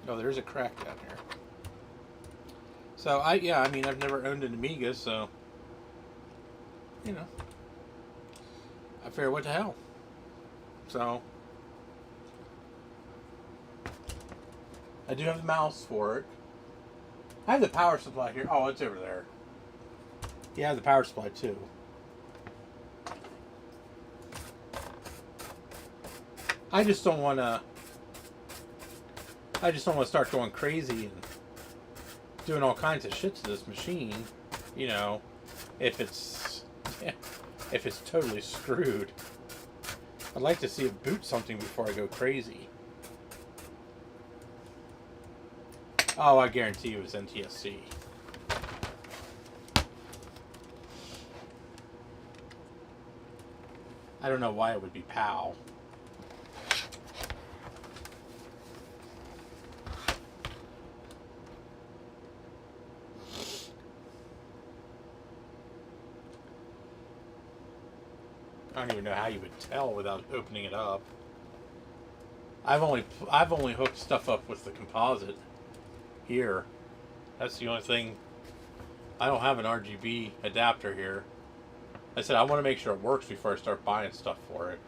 Oh, there's a crack down here. So I mean, I've never owned an Amiga, so you know, I figure what the hell. So I do have the mouse for it. I have the power supply here. Oh, it's over there. Yeah, I have the power supply too. I just don't want to start going crazy and doing all kinds of shit to this machine, you know, if it's totally screwed. I'd like to see it boot something before I go crazy. Oh, I guarantee you it's NTSC. I don't know why it would be PAL. I don't even know how you would tell without opening it up. I've only hooked stuff up with the composite here. That's the only thing. I don't have an RGB adapter here. I said I want to make sure it works before I start buying stuff for it.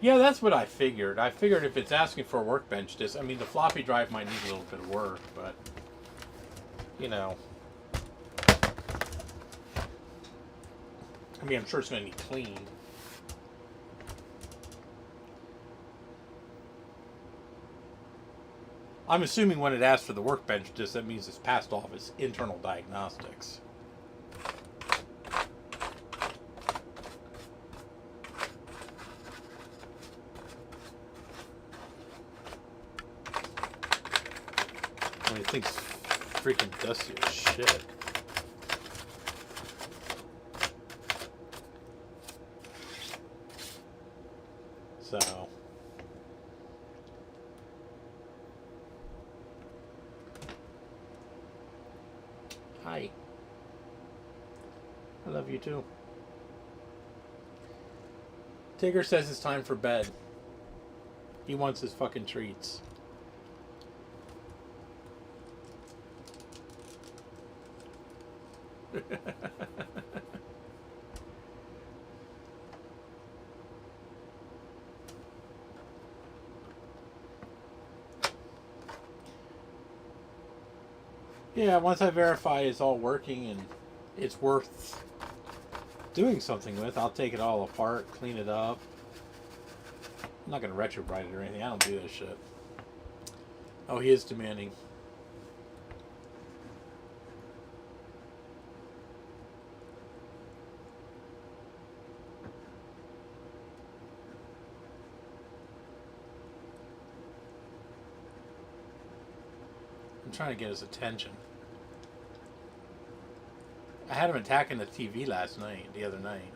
Yeah, that's what I figured. I figured if it's asking for a workbench disk, I mean, the floppy drive might need a little bit of work, but you know. I mean, I'm sure it's going to need cleaned. I'm assuming when it asks for the workbench disk, that means it's passed off its internal diagnostics. I mean, it thinks freaking dusty as shit. So, hi. I love you too. Tigger says it's time for bed. He wants his fucking treats. Yeah, once I verify it's all working and it's worth doing something with, I'll take it all apart, clean it up. I'm not going to retrowrite it or anything. I don't do this shit. Oh, he is demanding. I'm trying to get his attention. I had him attacking the TV the other night.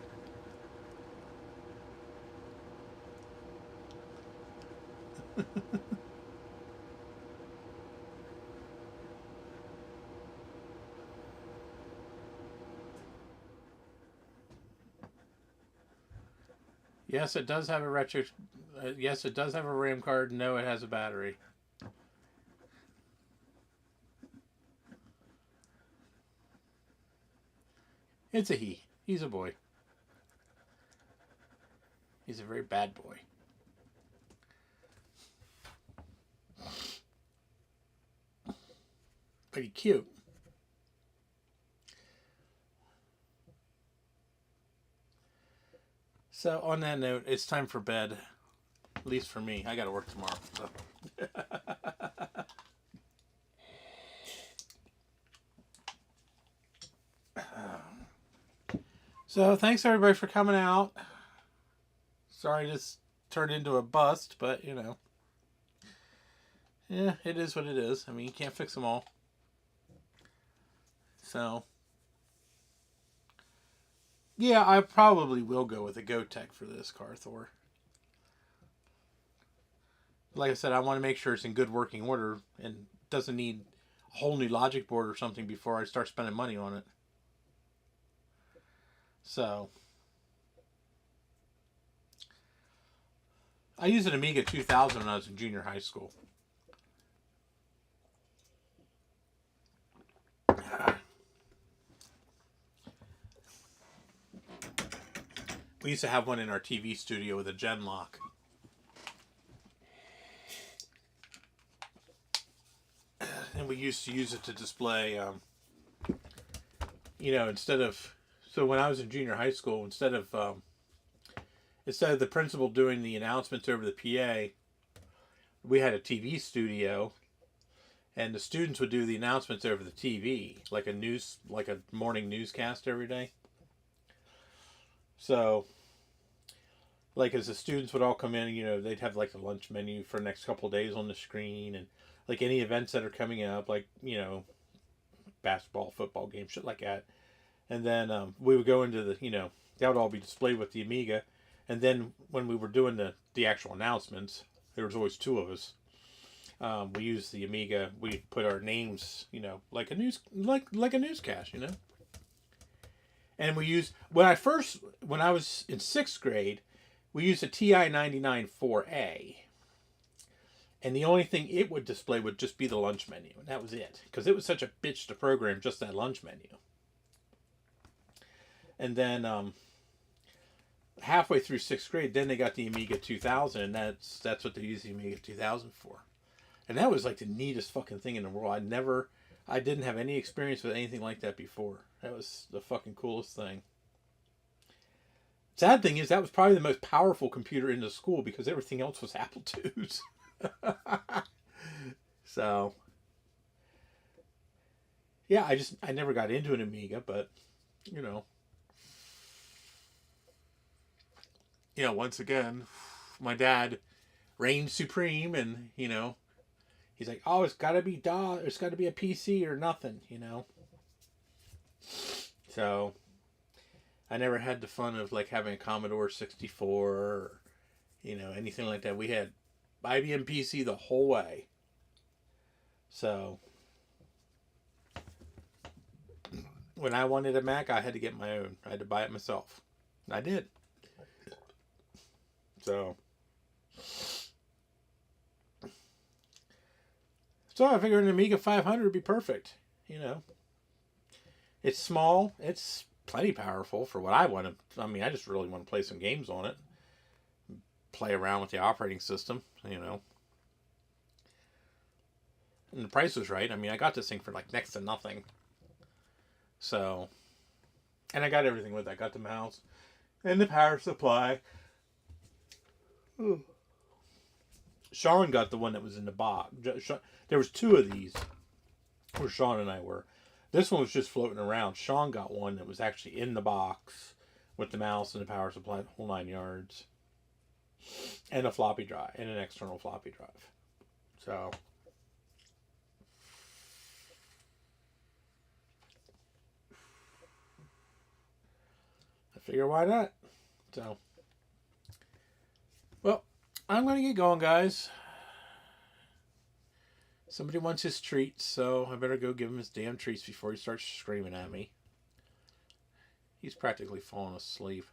Yes, it does have a retro. Yes, it does have a RAM card. No, it has a battery. It's a he. He's a boy. He's a very bad boy. Pretty cute. So on that note, it's time for bed. At least for me. I got to work tomorrow. So thanks everybody for coming out. Sorry this turned into a bust, but you know. Yeah, it is what it is. I mean, you can't fix them all. So, yeah, I probably will go with a GoTech for this car, Thor. Like I said, I want to make sure it's in good working order and doesn't need a whole new logic board or something before I start spending money on it. So, I used an Amiga 2000 when I was in junior high school. We used to have one in our TV studio with a gen lock. And we used to use it to display, instead of... So when I was in junior high school, instead of the principal doing the announcements over the PA, we had a TV studio, and the students would do the announcements over the TV, like a morning newscast every day. So, like as the students would all come in, they'd have like the lunch menu for the next couple of days on the screen, and like any events that are coming up, like basketball, football games, shit like that. And then we would go into that would all be displayed with the Amiga. And then when we were doing the actual announcements, there was always two of us. We used the Amiga. We put our names, like a newscast, And we used when I was in 6th grade, we used a TI 99 4A. And the only thing it would display would just be the lunch menu, and that was it, because it was such a bitch to program just that lunch menu. And then halfway through 6th grade, then they got the Amiga 2000, and that's what they used the Amiga 2000 for. And that was like the neatest fucking thing in the world. I didn't have any experience with anything like that before. That was the fucking coolest thing. Sad thing is, that was probably the most powerful computer in the school because everything else was Apple IIs. So, yeah, I never got into an Amiga, but, once again, my dad reigned supreme, and, he's like, oh, it's got to be DOS, it's got to be a PC or nothing, So, I never had the fun of, like, having a Commodore 64 or, anything like that. We had IBM PC the whole way. So, when I wanted a Mac, I had to get my own. I had to buy it myself. And I did. So I figured an Amiga 500 would be perfect. It's small. It's plenty powerful for what I want to. I mean, I just really want to play some games on it. Play around with the operating system, And the price was right. I mean, I got this thing for like next to nothing. So, and I got everything with it. I got the mouse and the power supply. Ooh. Sean got the one that was in the box. There was two of these where Sean and I were. This one was just floating around. Sean got one that was actually in the box with the mouse and the power supply, the whole 9 yards. And a floppy drive, and an external floppy drive. So, I figure why not? So, well, I'm going to get going, guys. Somebody wants his treats, so I better go give him his damn treats before he starts screaming at me. He's practically falling asleep.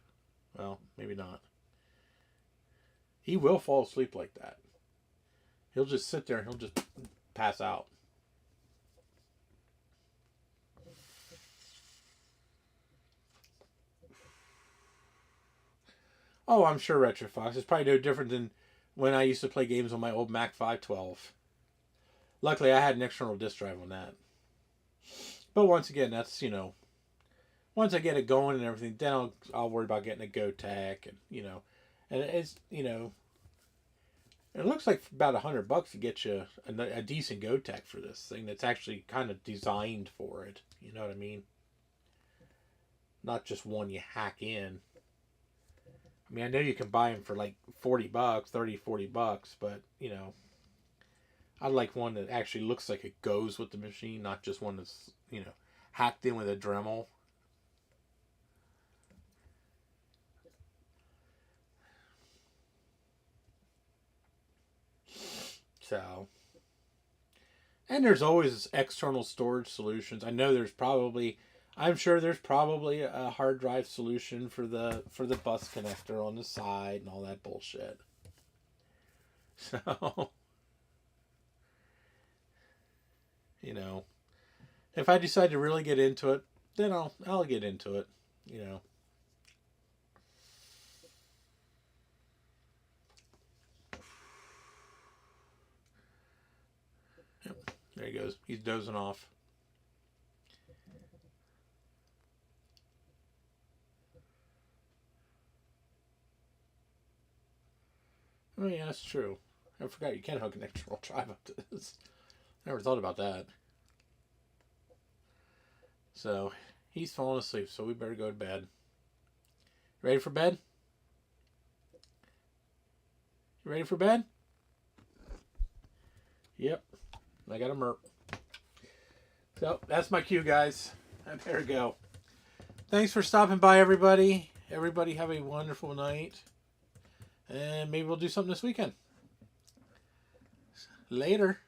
Well, maybe not. He will fall asleep like that. He'll just sit there and he'll just pass out. Oh, I'm sure Retrofox is probably no different than when I used to play games on my old Mac 512. Luckily, I had an external disk drive on that. But once again, that's, once I get it going and everything, then I'll worry about getting a GoTech, and and it's it looks like about $100 to get you a decent GoTech for this thing that's actually kind of designed for it. You know what I mean? Not just one you hack in. I mean, I know you can buy them for like $40, $30, $40, but I like one that actually looks like it goes with the machine, not just one that's hacked in with a Dremel. So, and there's always external storage solutions. I'm sure there's probably a hard drive solution for the bus connector on the side and all that bullshit. So, if I decide to really get into it, then I'll get into it. Yep, there he goes. He's dozing off. Oh yeah, that's true. I forgot you can hook an external drive up to this. Never thought about that. So he's falling asleep, so we better go to bed. Ready for bed? You ready for bed? Yep. I got a merp. So that's my cue, guys. I better go. Thanks for stopping by, everybody. Everybody have a wonderful night. And maybe we'll do something this weekend. Later.